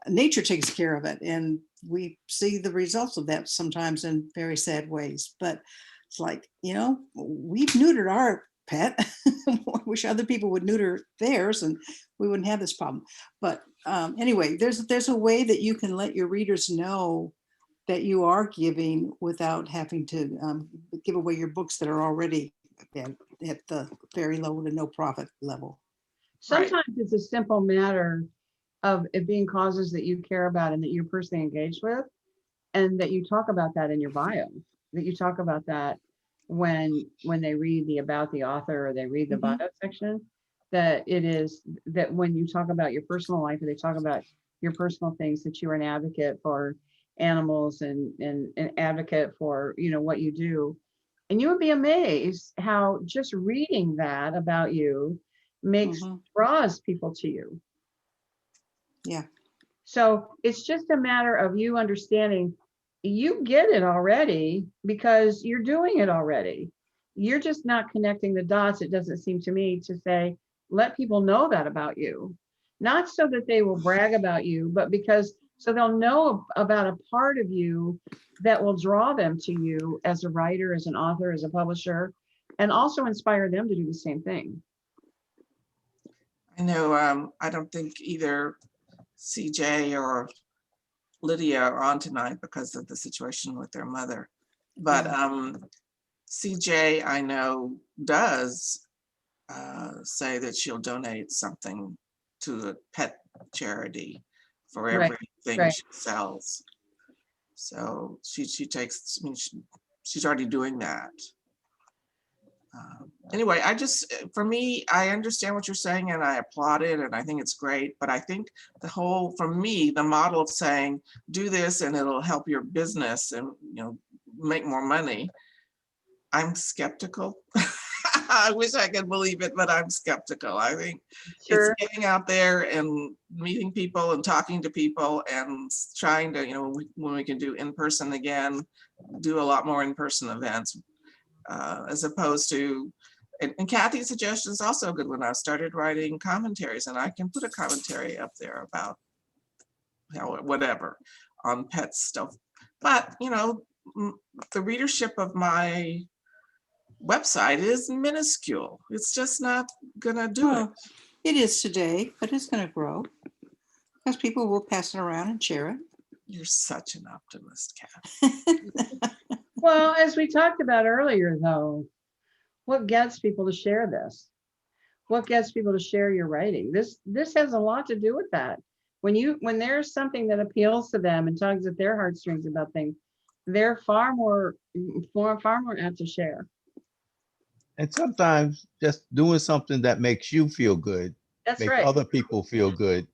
Nature takes care of it, and we see the results of that sometimes in very sad ways. But it's like, we've neutered our pet. I wish other people would neuter theirs, and we wouldn't have this problem. But anyway, there's a way that you can let your readers know that you are giving without having to give away your books that are already at the very low to no profit level. Sometimes it's a simple matter of it being causes that you care about and that you're personally engaged with, and that you talk about that in your bio, that you talk about that when they read about the author, or they read the bio section, that it is that when you talk about your personal life, or they talk about your personal things, that you're an advocate for animals and an advocate for what you do. And you would be amazed how just reading that about you draws people to you. Yeah. So it's just a matter of you understanding you get it already because you're doing it already. You're just not connecting the dots, it doesn't seem to me, to say, let people know that about you. Not so that they will brag about you, but because so they'll know about a part of you that will draw them to you as a writer, as an author, as a publisher, and also inspire them to do the same thing. I know I don't think either CJ or Lydia are on tonight because of the situation with their mother. But CJ, I know, does say that she'll donate something to a pet charity for everything she sells. So she takes, I mean, she's already doing that. Anyway, for me, I understand what you're saying and I applaud it and I think it's great, but I think for me, the model of saying, do this and it'll help your business and, make more money, I'm skeptical. I wish I could believe it, but I'm skeptical. I think it's getting out there and meeting people and talking to people and trying to, when we can do in-person again, do a lot more in-person events. As opposed to, and Kathy's suggestion is also a good one. I started writing commentaries, and I can put a commentary up there about whatever on pet stuff. But the readership of my website is minuscule. It's just not gonna do it. It is today, but it's gonna grow because people will pass it around and share it. You're such an optimist, Kathy. Well, as we talked about earlier, though, what gets people to share this? What gets people to share your writing? This has a lot to do with that. When there's something that appeals to them and tugs at their heartstrings about things, they're far more apt to share. And sometimes just doing something that makes you feel good, makes other people feel good,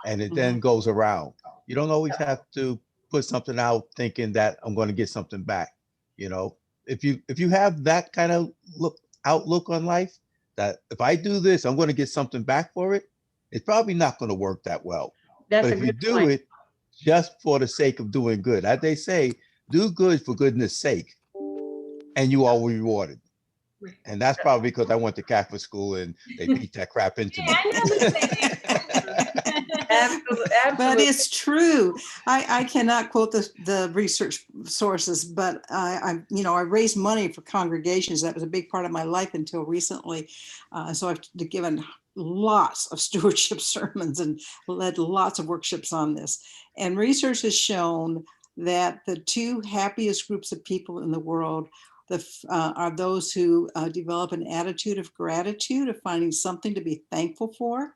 and it then goes around. You don't always have to put something out thinking that I'm going to get something back. If you have that kind of outlook on life, that if I do this, I'm going to get something back for it, it's probably not going to work that well. But if you do it just for the sake of doing good, as they say, do good for goodness sake, and you are rewarded. And that's probably because I went to Catholic school and they beat that crap into me. Absolutely. But it's true. I cannot quote the research sources, but I raised money for congregations. That was a big part of my life until recently. So I've given lots of stewardship sermons and led lots of workshops on this. And research has shown that the two happiest groups of people in the world are those who develop an attitude of gratitude, of finding something to be thankful for.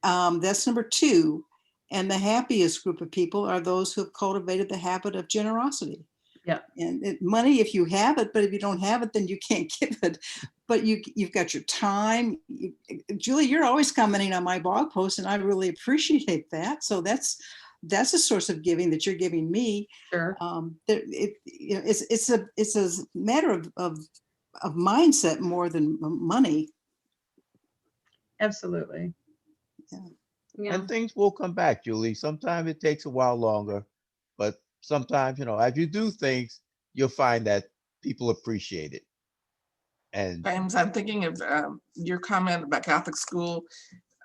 That's number two. And the happiest group of people are those who have cultivated the habit of generosity. Yeah. And money, if you have it, but if you don't have it, then you can't give it. But you've got your time. Julie, you're always commenting on my blog posts, and I really appreciate that. So that's a source of giving that you're giving me. Sure. It's a matter of mindset more than money. Absolutely. Yeah. And things will come back, Julie. Sometimes it takes a while longer, but sometimes, as you do things, you'll find that people appreciate it. And James, I'm thinking of your comment about Catholic school.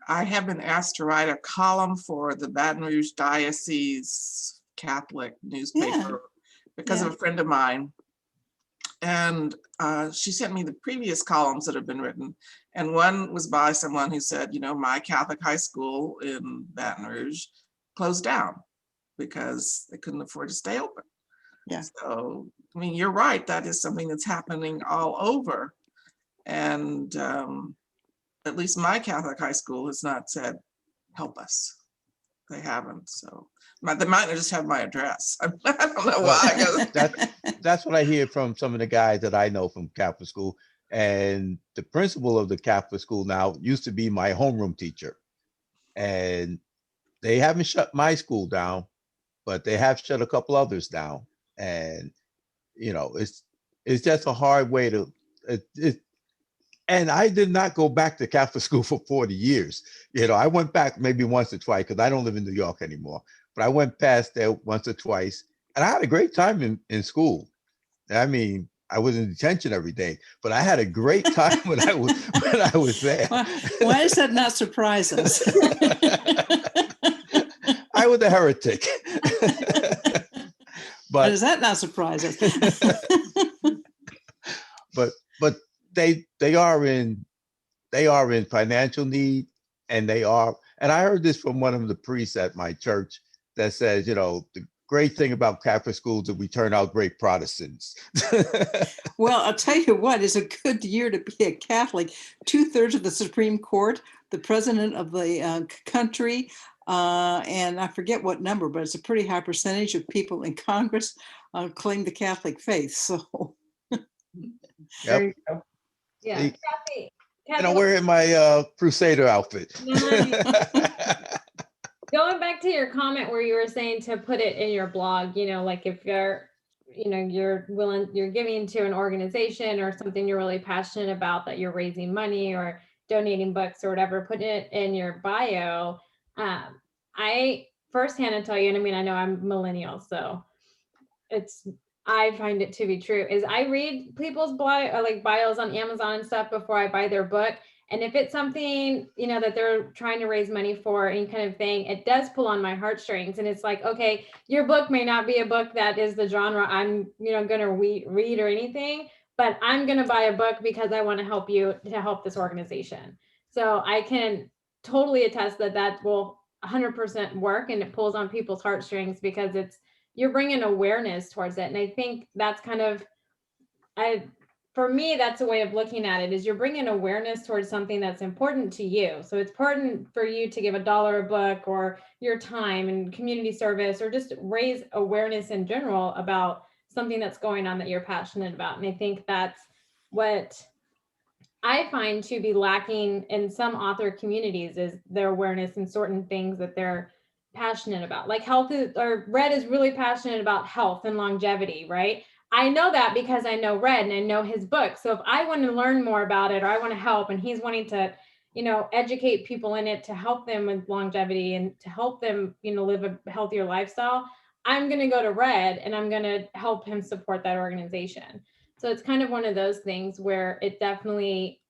I have been asked to write a column for the Baton Rouge Diocese Catholic newspaper because of a friend of mine. And she sent me the previous columns that have been written. And one was by someone who said, you know, my Catholic high school in Baton Rouge closed down because they couldn't afford to stay open. Yeah. So, I mean, you're right. That is something that's happening all over. And at least my Catholic high school has not said, help us. They haven't. So they might just have my address. I don't know why. that's what I hear from some of the guys that I know from Catholic school. And the principal of the Catholic school now used to be my homeroom teacher. And they haven't shut my school down, but they have shut a couple others down. And, you know, it's just a hard way to, and I did not go back to Catholic school for 40 years. You know, I went back maybe once or twice because I don't live in New York anymore. But I went past there once or twice, and I had a great time in school. I mean, I was in detention every day, but I had a great time when I was there. Why does that not surprise us? I was a heretic. Why does that not surprise us? but they are in financial need, and I heard this from one of the priests at my church that says, you know, the great thing about Catholic schools is we turn out great Protestants. Well, I'll tell you what, it's a good year to be a Catholic. 2/3 of the Supreme Court, the president of the country, and I forget what number, but it's a pretty high percentage of people in Congress claim the Catholic faith. So, Yep. Yeah, See, Kathy, and I'm wearing my Crusader outfit. Going back to your comment where you were saying to put it in your blog, you know, like if you're, you know, you're giving to an organization or something you're really passionate about, that you're raising money or donating books or whatever, put it in your bio. I firsthand tell you, and I mean, I know I'm millennial, so I find it to be true, is I read people's bios on Amazon and stuff before I buy their book. And if it's something, you know, that they're trying to raise money for, any kind of thing, it does pull on my heartstrings. And it's like, okay, your book may not be a book that is the genre I'm, you know, going to read or anything, but I'm going to buy a book because I want to help you, to help this organization. So I can totally attest that will 100% work, and it pulls on people's heartstrings because you're bringing awareness towards it. And I think that's kind of, for me, that's a way of looking at it, is you're bringing awareness towards something that's important to you. So it's important for you to give $1 a book, or your time and community service, or just raise awareness in general about something that's going on that you're passionate about. And I think that's what I find to be lacking in some author communities, is their awareness in certain things that they're passionate about. Like Red is really passionate about health and longevity, right? I know that because I know Red and I know his book. So if I want to learn more about it, or I want to help, and he's wanting to, you know, educate people in it to help them with longevity and to help them, you know, live a healthier lifestyle, I'm going to go to Red and I'm going to help him support that organization. So it's kind of one of those things where it definitely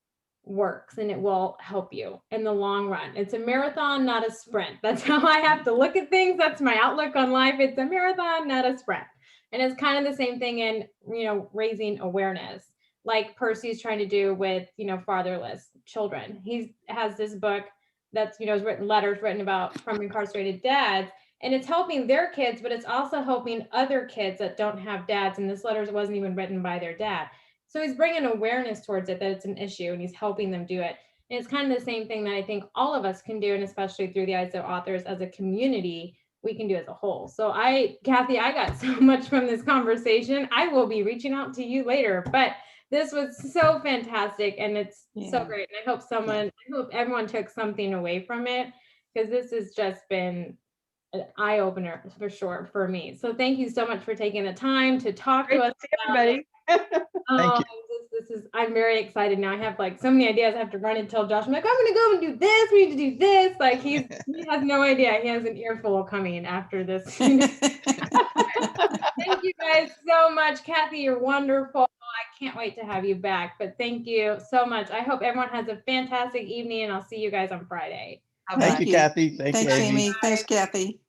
works, and it will help you in the long run. It's a marathon, not a sprint. That's how I have to look at things. That's my outlook on life. It's a marathon, not a sprint. And it's kind of the same thing in, you know, raising awareness, like Percy's trying to do with, you know, fatherless children. He has this book that's, you know, letters written about from incarcerated dads, and it's helping their kids, but it's also helping other kids that don't have dads. And this letter wasn't even written by their dad. So he's bringing awareness towards it, that it's an issue, and he's helping them do it. And it's kind of the same thing that I think all of us can do, and especially through the eyes of authors as a community, we can do as a whole. So Kathy, I got so much from this conversation. I will be reaching out to you later, but this was so fantastic, and it's so great. And I hope everyone took something away from it, because this has just been an eye opener for sure for me. So thank you so much for taking the time to talk to us. Everybody. Thank you. I'm very excited now. I have like so many ideas. I have to run and tell Josh. I'm like, I'm going to go and do this. We need to do this. Like he has no idea. He has an earful coming after this. Thank you guys so much. Kathy, you're wonderful. I can't wait to have you back. But thank you so much. I hope everyone has a fantastic evening, and I'll see you guys on Friday. Thank you, Kathy. Thank you, Thanks, Amy. Amy. Thanks, Kathy.